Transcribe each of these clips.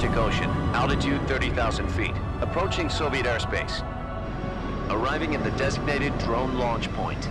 Arctic Ocean, altitude 30,000 feet, approaching Soviet airspace. Arriving at the designated drone launch point.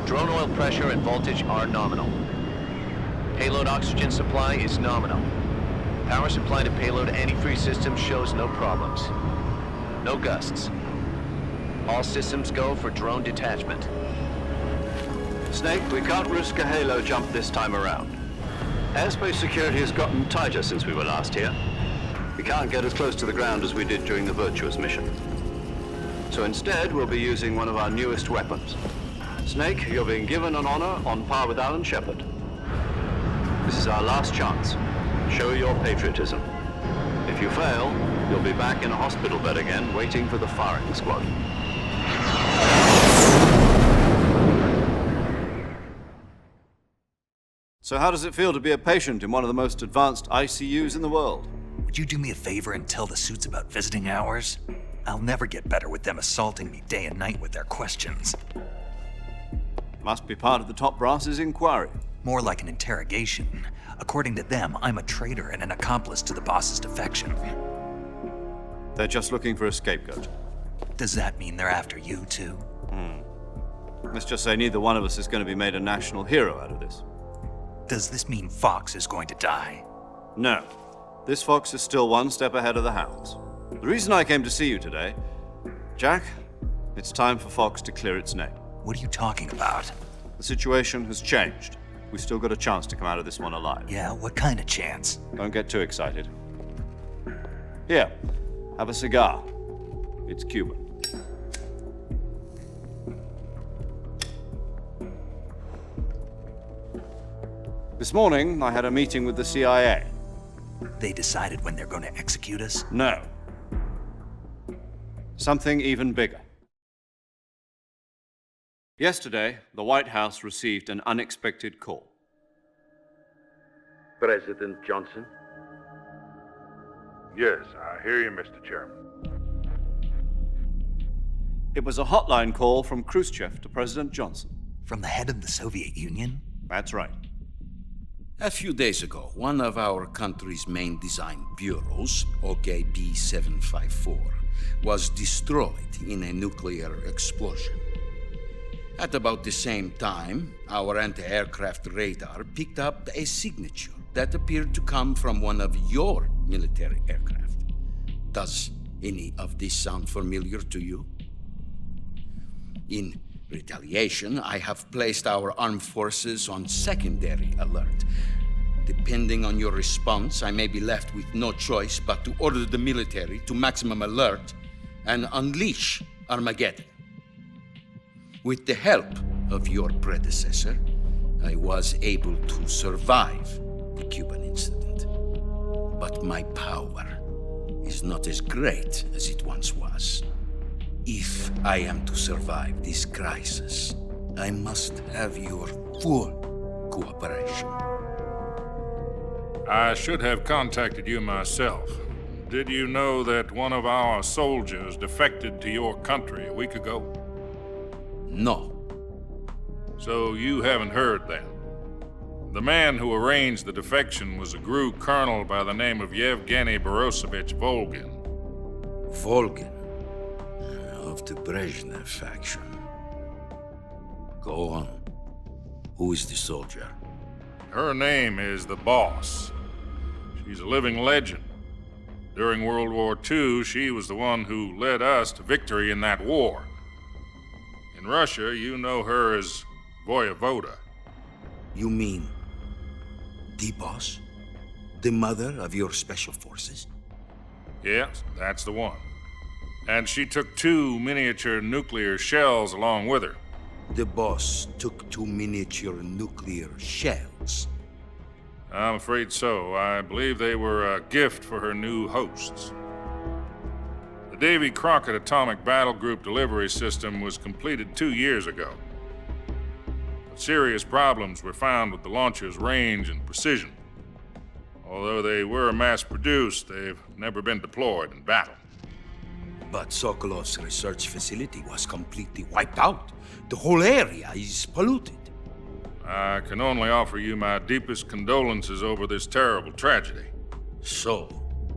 Drone oil pressure and voltage are nominal. Payload oxygen supply is nominal. Power supply to payload antifreeze system shows no problems. No gusts. All systems go for drone detachment. Snake, we can't risk a halo jump this time around. Airspace security has gotten tighter since we were last here. We can't get as close to the ground as we did during the Virtuous mission. So instead, we'll be using one of our newest weapons. Snake, you're being given an honor on par with Alan Shepard. This is our last chance. Show your patriotism. If you fail, you'll be back in a hospital bed again, waiting for the firing squad. So how does it feel to be a patient in one of the most advanced ICUs in the world? Would you do me a favor and tell the suits about visiting hours? I'll never get better with them assaulting me day and night with their questions. Must be part of the top brass's inquiry. More like an interrogation. According to them, I'm a traitor and an accomplice to the boss's defection. They're just looking for a scapegoat. Does that mean they're after you, too? Let's just say neither one of us is going to be made a national hero out of this. Does this mean Fox is going to die? No. This fox is still one step ahead of the hounds. The reason I came to see you today, Jack, it's time for Fox to clear its name. What are you talking about? The situation has changed. We've still got a chance to come out of this one alive. Yeah, what kind of chance? Don't get too excited. Here, have a cigar. It's Cuban. This morning, I had a meeting with the CIA. They decided when they're going to execute us? No. Something even bigger. Yesterday, the White House received an unexpected call. President Johnson? Yes, I hear you, Mr. Chairman. It was a hotline call from Khrushchev to President Johnson. From the head of the Soviet Union? That's right. A few days ago, one of our country's main design bureaus, OKB 754, was destroyed in a nuclear explosion. At about the same time, our anti-aircraft radar picked up a signature that appeared to come from one of your military aircraft. Does any of this sound familiar to you? In retaliation, I have placed our armed forces on secondary alert. Depending on your response, I may be left with no choice but to order the military to maximum alert and unleash Armageddon. With the help of your predecessor, I was able to survive the Cuban incident. But my power is not as great as it once was. If I am to survive this crisis, I must have your full cooperation. I should have contacted you myself. Did you know that one of our soldiers defected to your country a week ago? No. So you haven't heard then. The man who arranged the defection was a GRU colonel by the name of Yevgeny Borosovich Volgin. Volgin, of the Brezhnev faction. Go on. Who is the soldier? Her name is the Boss. She's a living legend. During World War II, she was the one who led us to victory in that war. In Russia, you know her as Voyevoda. You mean the boss? The mother of your special forces? Yes, that's the one. And she took 2 miniature nuclear shells along with her. The boss took 2 miniature nuclear shells. I'm afraid so. I believe they were a gift for her new hosts. The Davy Crockett Atomic Battle Group delivery system was completed 2 years ago. But serious problems were found with the launcher's range and precision. Although they were mass-produced, they've never been deployed in battle. But Sokolov's research facility was completely wiped out. The whole area is polluted. I can only offer you my deepest condolences over this terrible tragedy. So,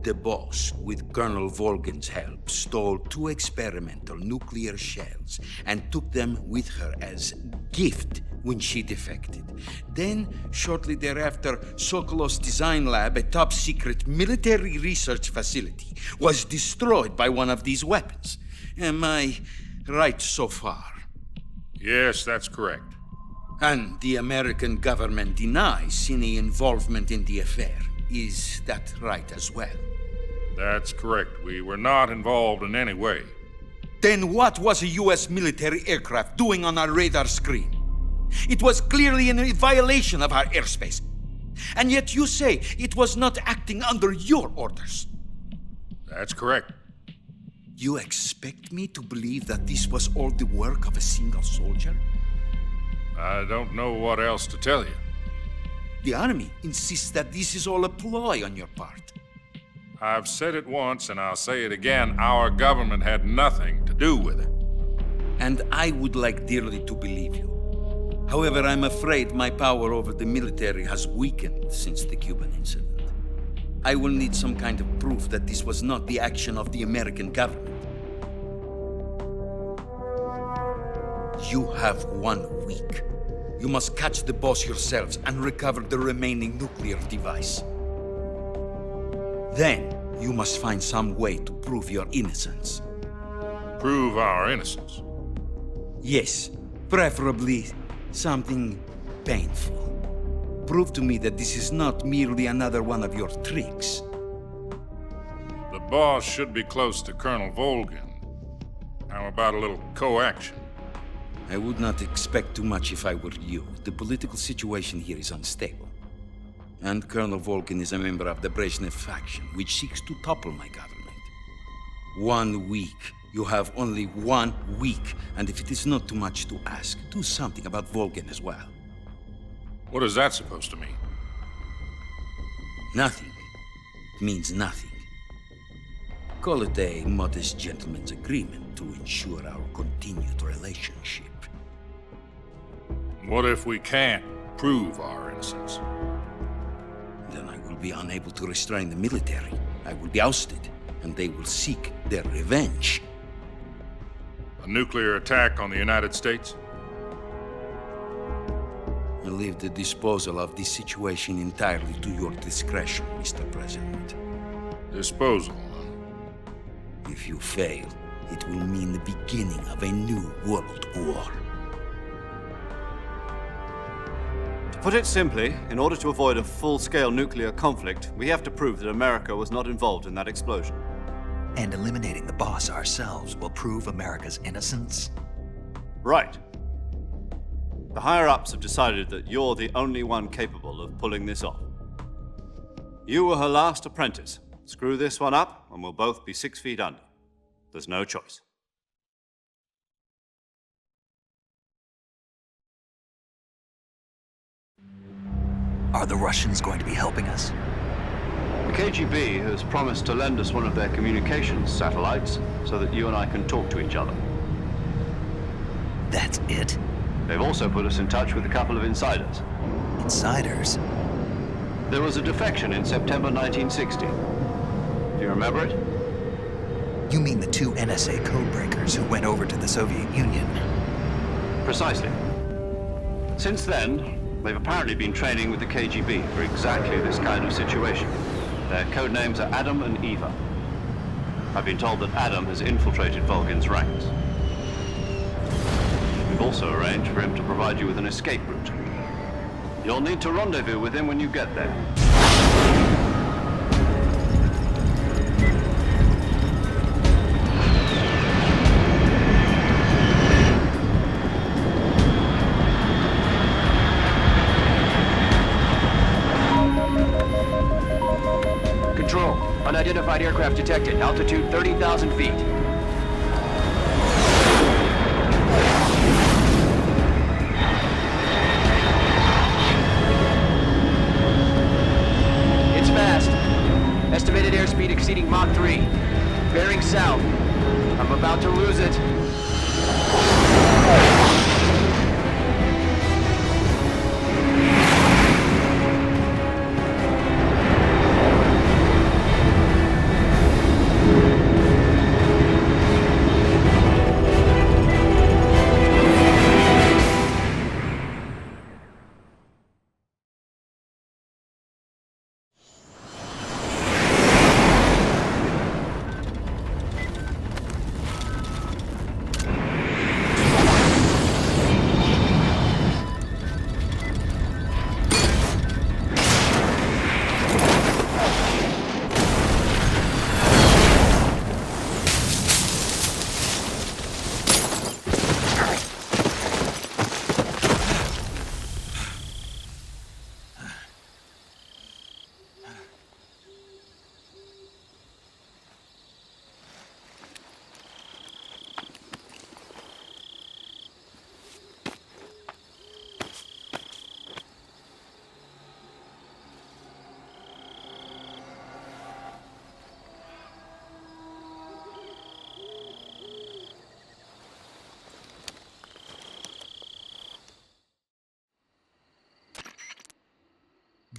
the boss, with Colonel Volgin's help, stole 2 experimental nuclear shells and took them with her as gift when she defected. Then, shortly thereafter, Sokolov's design lab, a top-secret military research facility, was destroyed by one of these weapons. Am I right so far? Yes, that's correct. And the American government denies any involvement in the affair. Is that right as well? That's correct. We were not involved in any way. Then what was a U.S. military aircraft doing on our radar screen? It was clearly in a violation of our airspace. And yet you say it was not acting under your orders. That's correct. You expect me to believe that this was all the work of a single soldier? I don't know what else to tell you. The army insists that this is all a ploy on your part. I've said it once and I'll say it again. Our government had nothing to do with it. And I would like dearly to believe you. However, I'm afraid my power over the military has weakened since the Cuban incident. I will need some kind of proof that this was not the action of the American government. You have 1 week. You must catch the boss yourselves and recover the remaining nuclear device. Then, you must find some way to prove your innocence. Prove our innocence. Yes, preferably something painful. Prove to me that this is not merely another one of your tricks. The boss should be close to Colonel Volgin. How about a little coaction? I would not expect too much if I were you. The political situation here is unstable. And Colonel Volgin is a member of the Brezhnev faction, which seeks to topple my government. 1 week. You have only 1 week, and if it is not too much to ask, do something about Volgin as well. What is that supposed to mean? Nothing. It means nothing. Call it a modest gentleman's agreement to ensure our continued relationship. What if we can't prove our innocence? Then I will be unable to restrain the military. I will be ousted, and they will seek their revenge. A nuclear attack on the United States? I leave the disposal of this situation entirely to your discretion, Mr. President. Disposal, huh? If you fail, it will mean the beginning of a new world war. To put it simply, in order to avoid a full-scale nuclear conflict, we have to prove that America was not involved in that explosion. And eliminating the boss ourselves will prove America's innocence? Right. The higher-ups have decided that you're the only one capable of pulling this off. You were her last apprentice. Screw this one up, and we'll both be 6 feet under. There's no choice. Are the Russians going to be helping us? The KGB has promised to lend us one of their communications satellites so that you and I can talk to each other. That's it? They've also put us in touch with a couple of insiders. Insiders? There was a defection in September 1960. Do you remember it? You mean the 2 NSA codebreakers who went over to the Soviet Union? Precisely. Since then, they've apparently been training with the KGB for exactly this kind of situation. Their code names are Adam and Eva. I've been told that Adam has infiltrated Volgin's ranks. We've also arranged for him to provide you with an escape route. You'll need to rendezvous with him when you get there. Control. Unidentified aircraft detected. Altitude 30,000 feet. It's fast. Estimated airspeed exceeding Mach 3. Bearing south. I'm about to lose it.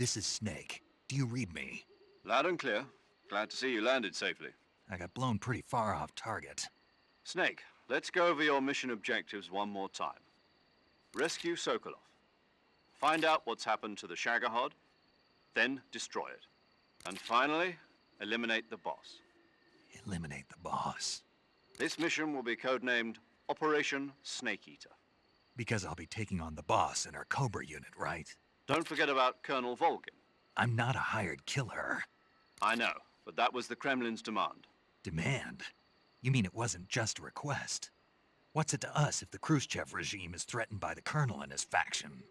This is Snake. Do you read me? Loud and clear. Glad to see you landed safely. I got blown pretty far off target. Snake, let's go over your mission objectives one more time. Rescue Sokolov. Find out what's happened to the Shagohod, then destroy it. And finally, eliminate the boss. Eliminate the boss. This mission will be codenamed Operation Snake Eater. Because I'll be taking on the boss in our Cobra unit, right? Don't forget about Colonel Volgin. I'm not a hired killer. I know, but that was the Kremlin's demand. Demand? You mean it wasn't just a request? What's it to us if the Khrushchev regime is threatened by the Colonel and his faction?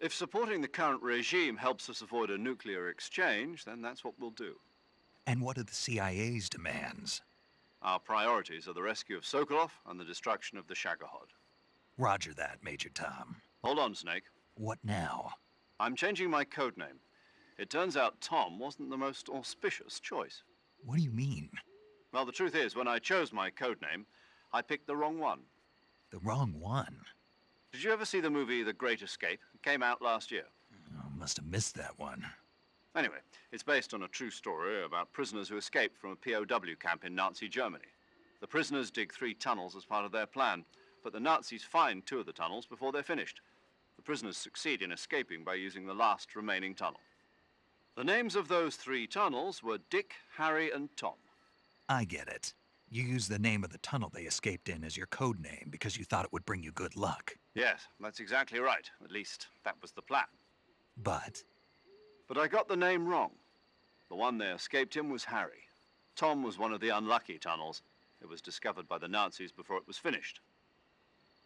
If supporting the current regime helps us avoid a nuclear exchange, then that's what we'll do. And what are the CIA's demands? Our priorities are the rescue of Sokolov and the destruction of the Shagohod. Roger that, Major Tom. Hold on, Snake. What now? I'm changing my codename. It turns out Tom wasn't the most auspicious choice. What do you mean? Well, the truth is, when I chose my codename, I picked the wrong one. The wrong one? Did you ever see the movie The Great Escape? It came out last year. Oh, must have missed that one. Anyway, it's based on a true story about prisoners who escaped from a POW camp in Nazi Germany. The prisoners dig 3 tunnels as part of their plan, but the Nazis find 2 of the tunnels before they're finished. The prisoners succeed in escaping by using the last remaining tunnel. The names of those 3 tunnels were Dick, Harry, and Tom. I get it. You used the name of the tunnel they escaped in as your code name because you thought it would bring you good luck. Yes, that's exactly right. At least, that was the plan. But But I got the name wrong. The one they escaped in was Harry. Tom was one of the unlucky tunnels. It was discovered by the Nazis before it was finished.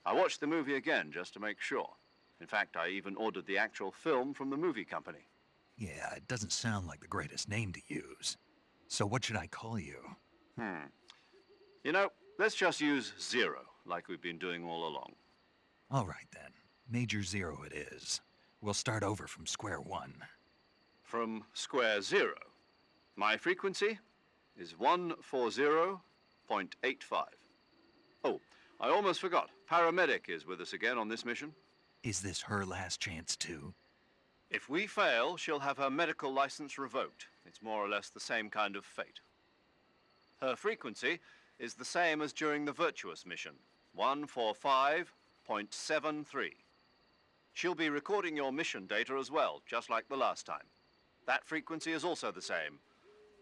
I watched the movie again just to make sure. In fact, I even ordered the actual film from the movie company. yeah, it doesn't sound like the greatest name to use. So what should I call you? You know, let's just use Zero, like we've been doing all along. All right then. Major Zero it is. We'll start over from square one. From square 0. My frequency is 140.85. Oh, I almost forgot. Paramedic is with us again on this mission. Is this her last chance too? If we fail, she'll have her medical license revoked. It's more or less the same kind of fate. Her frequency is the same as during the Virtuous mission, 145.73. She'll be recording your mission data as well, just like the last time. That frequency is also the same,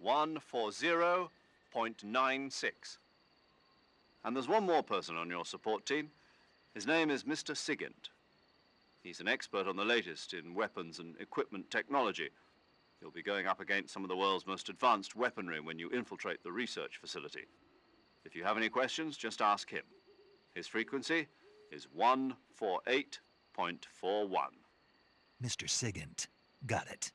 140.96. And there's one more person on your support team. His name is Mr. Sigint. He's an expert on the latest in weapons and equipment technology. You'll be going up against some of the world's most advanced weaponry when you infiltrate the research facility. If you have any questions, just ask him. His frequency is 148.41. Mr. Sigint. Got it.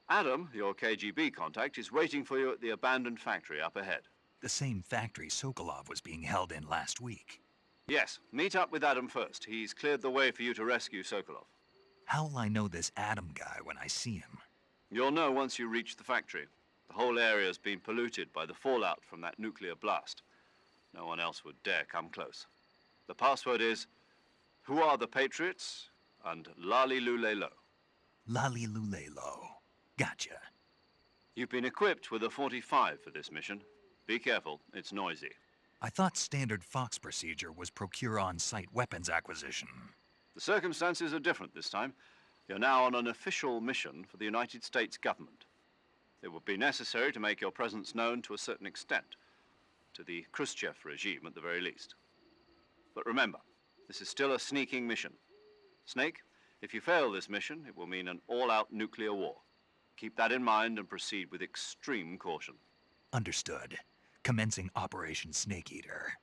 Adam, your KGB contact, is waiting for you at the abandoned factory up ahead. The same factory Sokolov was being held in last week. Yes, meet up with Adam first. He's cleared the way for you to rescue Sokolov. How'll I know this Adam guy when I see him? You'll know once you reach the factory. The whole area's been polluted by the fallout from that nuclear blast. No one else would dare come close. The password is, "Who are the Patriots?" and "Lali Lulelo." Lali Lulelo. Gotcha. You've been equipped with a 45 for this mission. Be careful, it's noisy. I thought standard Fox procedure was procure on-site weapons acquisition. The circumstances are different this time. You're now on an official mission for the United States government. It would be necessary to make your presence known to a certain extent, to the Khrushchev regime at the very least. But remember, this is still a sneaking mission. Snake, if you fail this mission, it will mean an all-out nuclear war. Keep that in mind and proceed with extreme caution. Understood. Commencing Operation Snake Eater.